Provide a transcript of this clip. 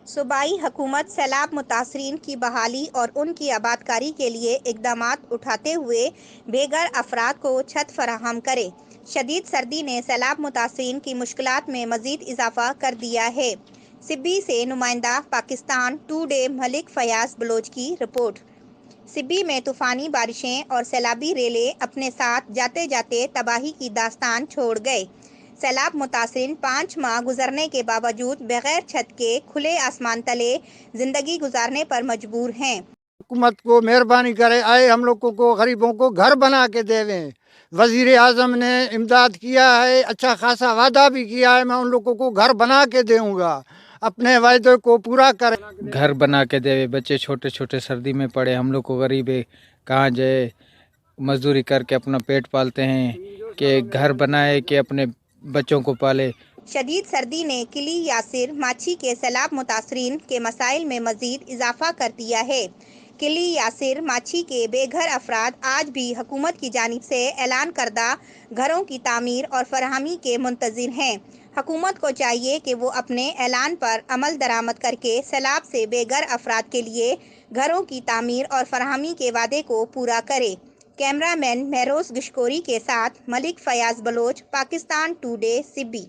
صوبائی حکومت سیلاب متاثرین کی بحالی اور ان کی آبادکاری کے لیے اقدامات اٹھاتے ہوئے بے گھر افراد کو چھت فراہم کرے۔ شدید سردی نے سیلاب متاثرین کی مشکلات میں مزید اضافہ کر دیا ہے۔ سبی سے نمائندہ پاکستان ٹوڈے ملک فیاض بلوچ کی رپورٹ۔ سبی میں طوفانی بارشیں اور سیلابی ریلیں اپنے ساتھ جاتے جاتے تباہی کی داستان چھوڑ گئے۔ سیلاب متاثرین 5 ماہ گزرنے کے باوجود بغیر چھت کے کھلے آسمان تلے زندگی گزارنے پر مجبور ہیں۔ حکومت کو مہربانی کرے آئے ہم لوگوں کو غریبوں کو گھر بنا کے دے دیں۔ وزیر اعظم نے امداد کیا ہے، اچھا خاصا وعدہ بھی کیا ہے، میں ان لوگوں کو گھر بنا کے دوں گا، اپنے وعدے کو پورا کرے۔ گھر بنا کے دے، بچے چھوٹے چھوٹے سردی میں پڑے، ہم لوگ کو غریب ہے، کہاں جائے، مزدوری کر کے اپنا پیٹ پالتے ہیں، کہ گھر بنائے کہ اپنے بچوں کو پالے۔ شدید سردی نے کلی یاسر ماچھی کے سیلاب متاثرین کے مسائل میں مزید اضافہ کر دیا ہے۔ کلی یاسر ماچھی کے بے گھر افراد آج بھی حکومت کی جانب سے اعلان کردہ گھروں کی تعمیر اور فراہمی کے منتظر ہیں۔ حکومت کو چاہیے کہ وہ اپنے اعلان پر عمل درآمد کر کے سیلاب سے بے گھر افراد کے لیے گھروں کی تعمیر اور فراہمی کے وعدے کو پورا کرے۔ کیمرہ مین مہروز گشکوری کے ساتھ ملک فیاض بلوچ، پاکستان ٹوڈے، سبی۔